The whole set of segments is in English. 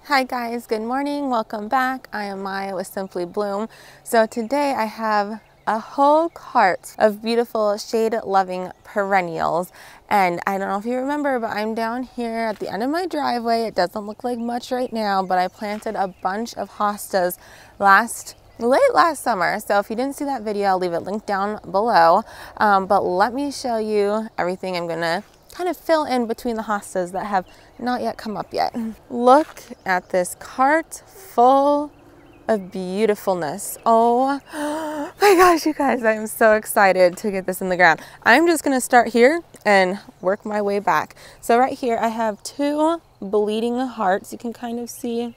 Hi guys, good morning, welcome back. I am Maya with Simply Bloom. So today I have a whole cart of beautiful shade-loving perennials. And I don't know if you remember, but I'm down here at the end of my driveway. It doesn't look like much right now, but I planted a bunch of hostas late last summer. So if you didn't see that video, I'll leave it linked down below. But let me show you everything I'm gonna kind of fill in between the hostas that have not yet come up yet. Look at this cart full of beautifulness. Oh my gosh, you guys, I am so excited to get this in the ground. I'm just gonna start here and work my way back. So right here, I have two bleeding hearts. You can kind of see.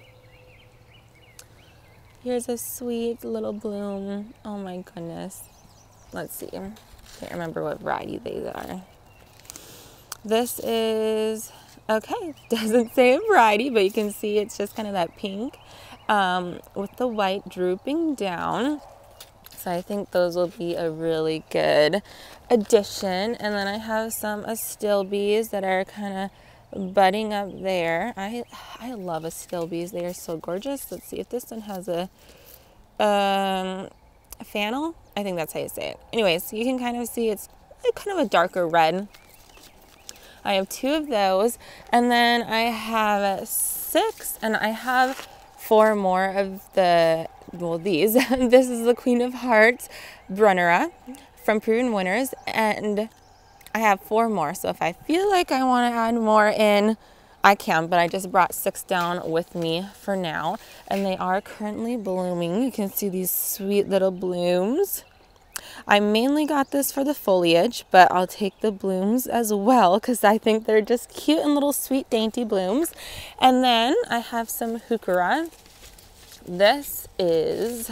Here's a sweet little bloom. Oh my goodness. Let's see. Can't remember what variety these are. This is, okay, doesn't say a variety, but you can see it's just kind of that pink with the white drooping down. So I think those will be a really good addition. And then I have some astilbes that are kind of budding up there. I love astilbes. They are so gorgeous. Let's see if this one has a fennel. I think that's how you say it. Anyways, you can kind of see it's kind of a darker red. I have two of those, and then I have six, and I have four more of the, well, these. This is the Queen of Hearts, Brunnera from Perennials, and I have four more. So if I feel like I want to add more in, I can, but I just brought six down with me for now, and they are currently blooming. You can see these sweet little blooms. I mainly got this for the foliage, but I'll take the blooms as well because I think they're just cute and little sweet dainty blooms. And then I have some heuchera. This is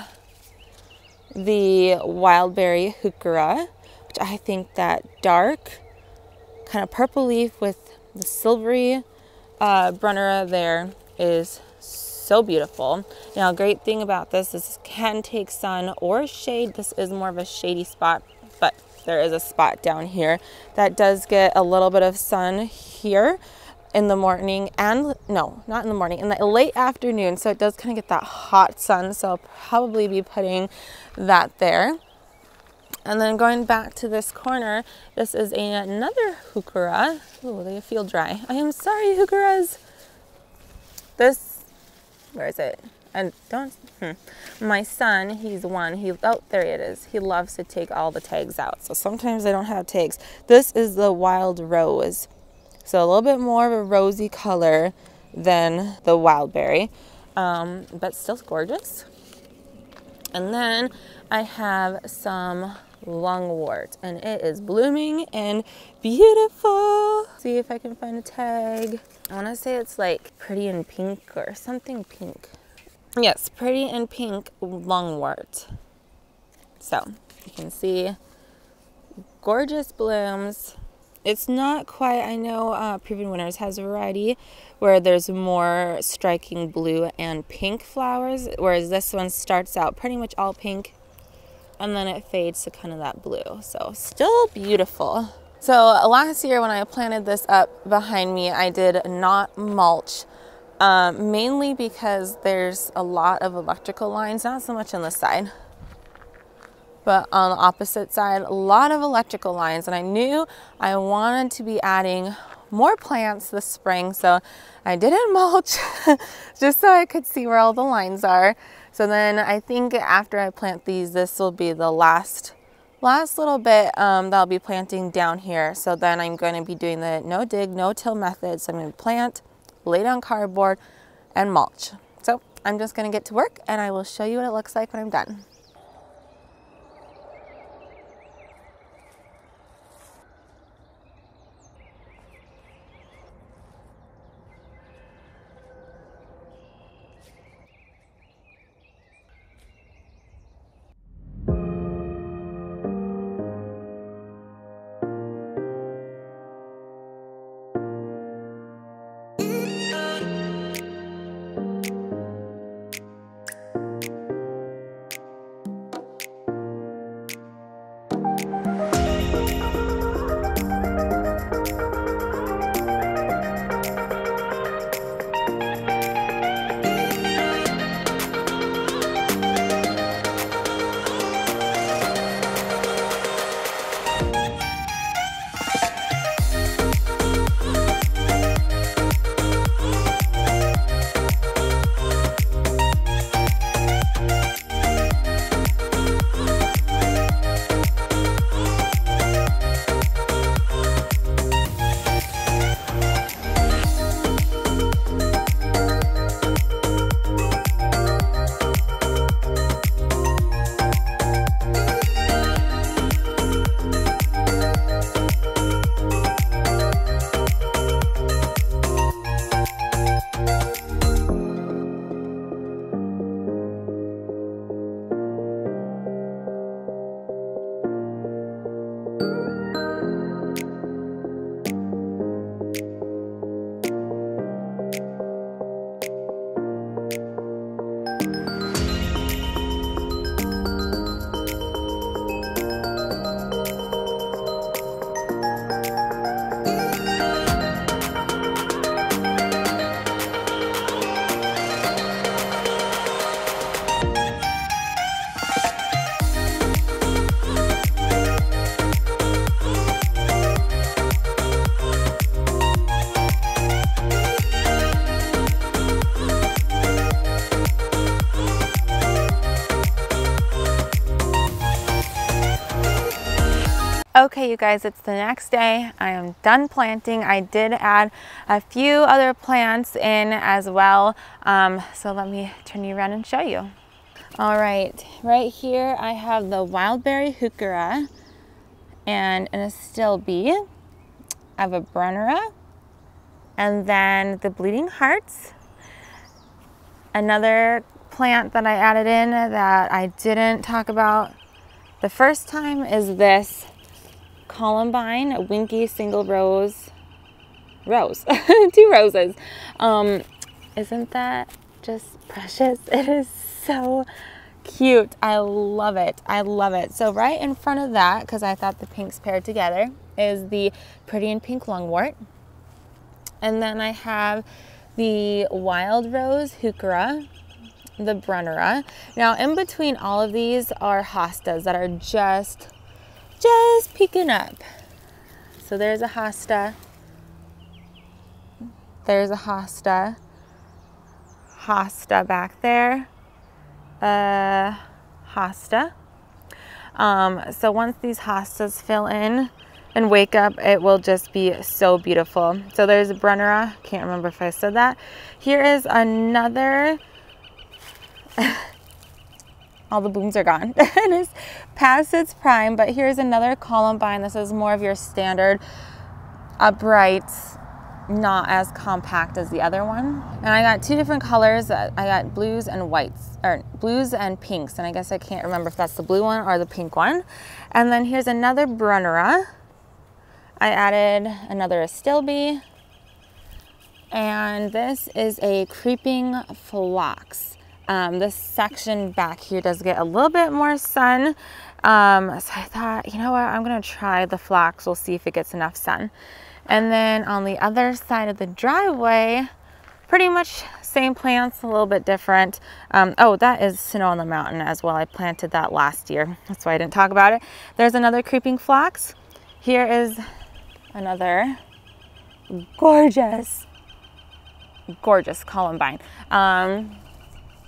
the wildberry heuchera, which I think that dark kind of purple leaf with the silvery Brunnera there is so beautiful. Now, a great thing about this is can take sun or shade. This is more of a shady spot, but there is a spot down here that does get a little bit of sun here in the morning, and no, not in the morning, in the late afternoon. So it does kind of get that hot sun. So I'll probably be putting that there. And then going back to this corner, this is another heuchera. Oh, they feel dry. I am sorry, heucheras. This, where is it? And don't, my son, he's one, oh, there it is. He loves to take all the tags out. So sometimes I don't have tags. This is the wild rose. So a little bit more of a rosy color than the wildberry, but still gorgeous. And then I have some lungwort, and it is blooming and beautiful. See if I can find a tag. I want to say it's like pretty in pink or something pink. Yes, pretty in pink lungwort. So you can see gorgeous blooms. It's not quite, I know Perennials has a variety where there's more striking blue and pink flowers, whereas this one starts out pretty much all pink and then it fades to kind of that blue. So still beautiful. So last year when I planted this up behind me, I did not mulch, mainly because there's a lot of electrical lines, not so much on this side, but on the opposite side, a lot of electrical lines. And I knew I wanted to be adding more plants this spring, so I didn't mulch just so I could see where all the lines are. So then I think after I plant these, this will be the last little bit that I'll be planting down here. So then I'm going to be doing the no dig, no till method. So I'm going to plant, lay down cardboard, and mulch. So I'm just going to get to work, and I will show you what it looks like when I'm done. Okay, you guys, it's the next day. I am done planting. I did add a few other plants in as well. So let me turn you around and show you. All right here I have the wildberry heuchera and an astilbe. I have a brunnera, and then the bleeding hearts. Another plant that I added in that I didn't talk about the first time is this columbine winky single rose, two roses. Isn't that just precious? It is so cute. I love it. I love it. So right in front of that, because I thought the pinks paired together, is the pretty and pink lungwort. And then I have the wild rose heuchera, the brunnera. Now in between all of these are hostas that are just peeking up. So there's a hosta. There's a hosta. Hosta back there. Hosta. So once these hostas fill in and wake up, it will just be so beautiful. So there's a brunnera. Can't remember if I said that. Here is another. All the blooms are gone. It is past its prime, but here's another columbine. This is more of your standard upright, not as compact as the other one. And I got two different colors. I got blues and whites, or blues and pinks, and I guess I can't remember if that's the blue one or the pink one. And then here's another brunnera. I added another astilbe, and this is a creeping phlox. This section back here does get a little bit more sun. So I thought, you know what, I'm gonna try the phlox. We'll see if it gets enough sun. And then on the other side of the driveway, pretty much same plants, a little bit different. Oh, that is snow on the mountain as well. I planted that last year. That's why I didn't talk about it. There's another creeping phlox. Here is another gorgeous columbine.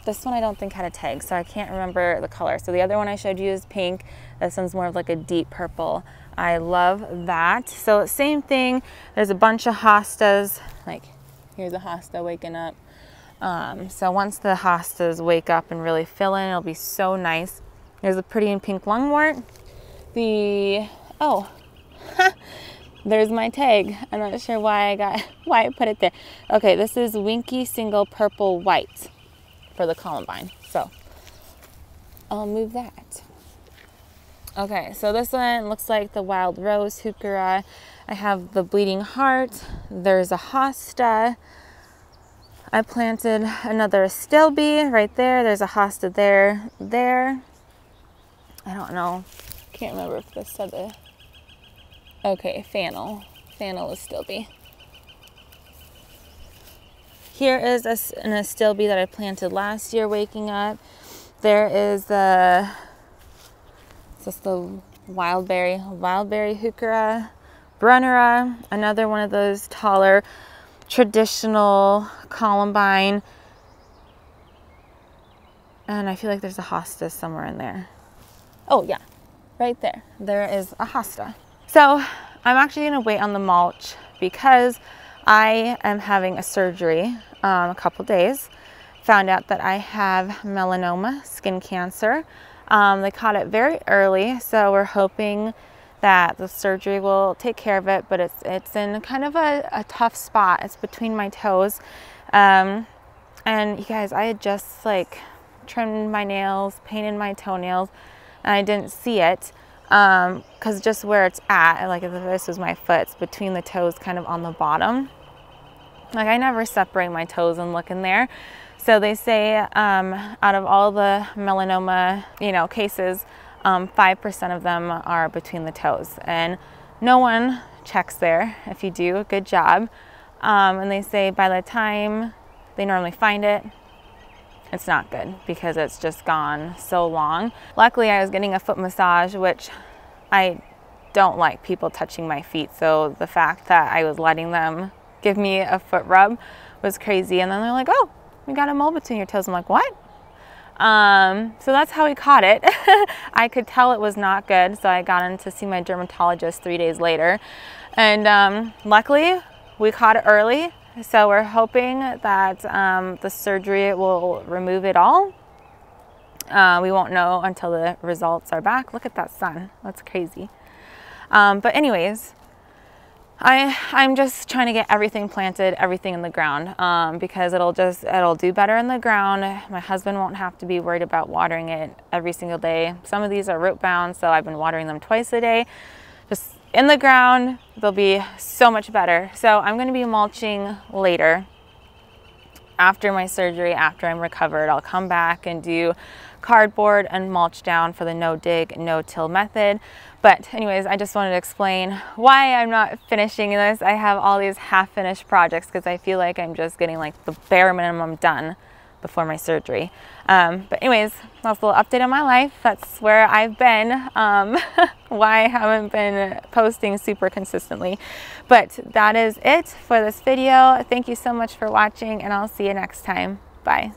This one I don't think had a tag, so I can't remember the color. So the other one I showed you is pink. This one's more of like a deep purple. I love that. So same thing, there's a bunch of hostas. Like here's a hosta waking up. So once the hostas wake up and really fill in, it'll be so nice. There's a pretty and pink lungwort. There's my tag. I'm not sure why I put it there. Okay, this is winky single purple white for the columbine. So I'll move that. Okay, so this one looks like the wild rose heuchera. I have the bleeding heart. There's a hosta. I planted another astilbe right there. There's a hosta there. I don't know. Can't remember if this said the. Okay, fennel astilbe. Here is an astilbe that I planted last year waking up. There is the wildberry heuchera, brunnera, another one of those taller traditional columbine. And I feel like there's a hosta somewhere in there. Oh yeah, right there. There is a hosta. So I'm actually gonna wait on the mulch because I am having a surgery a couple days. Found out that I have melanoma, skin cancer. They caught it very early, so we're hoping that the surgery will take care of it, but it's in kind of a tough spot. It's between my toes. And you guys, I had just like trimmed my nails, painted my toenails, and I didn't see it. Because just where it's at, like if this was my foot, it's between the toes, kind of on the bottom. Like I never separate my toes and look in there. So they say out of all the melanoma, cases, 5% of them are between the toes, and no one checks there. If you do, good job. And they say by the time they normally find it, it's not good because it's just gone so long. Luckily, I was getting a foot massage, which I don't like people touching my feet. So the fact that I was letting them give me a foot rub was crazy. And then they're like, oh, we got a mole between your toes. I'm like, what? So that's how we caught it. I could tell it was not good, so I got in to see my dermatologist 3 days later. And luckily, we caught it early. So we're hoping that the surgery will remove it all. We won't know until the results are back. Look at that sun. That's crazy. But anyways, I'm just trying to get everything planted, everything in the ground, because it'll do better in the ground. My husband won't have to be worried about watering it every single day. Some of these are root bound, so I've been watering them twice a day. Just in the ground, they'll be so much better. So I'm going to be mulching later. After my surgery, after I'm recovered, I'll come back and do cardboard and mulch down for the no dig, no till method. But anyways, I just wanted to explain why I'm not finishing this. I have all these half-finished projects because I feel like I'm just getting like the bare minimum done before my surgery. But anyways, that's a little update on my life. That's where I've been. Why I haven't been posting super consistently. But that is it for this video. Thank you so much for watching, and I'll see you next time. Bye.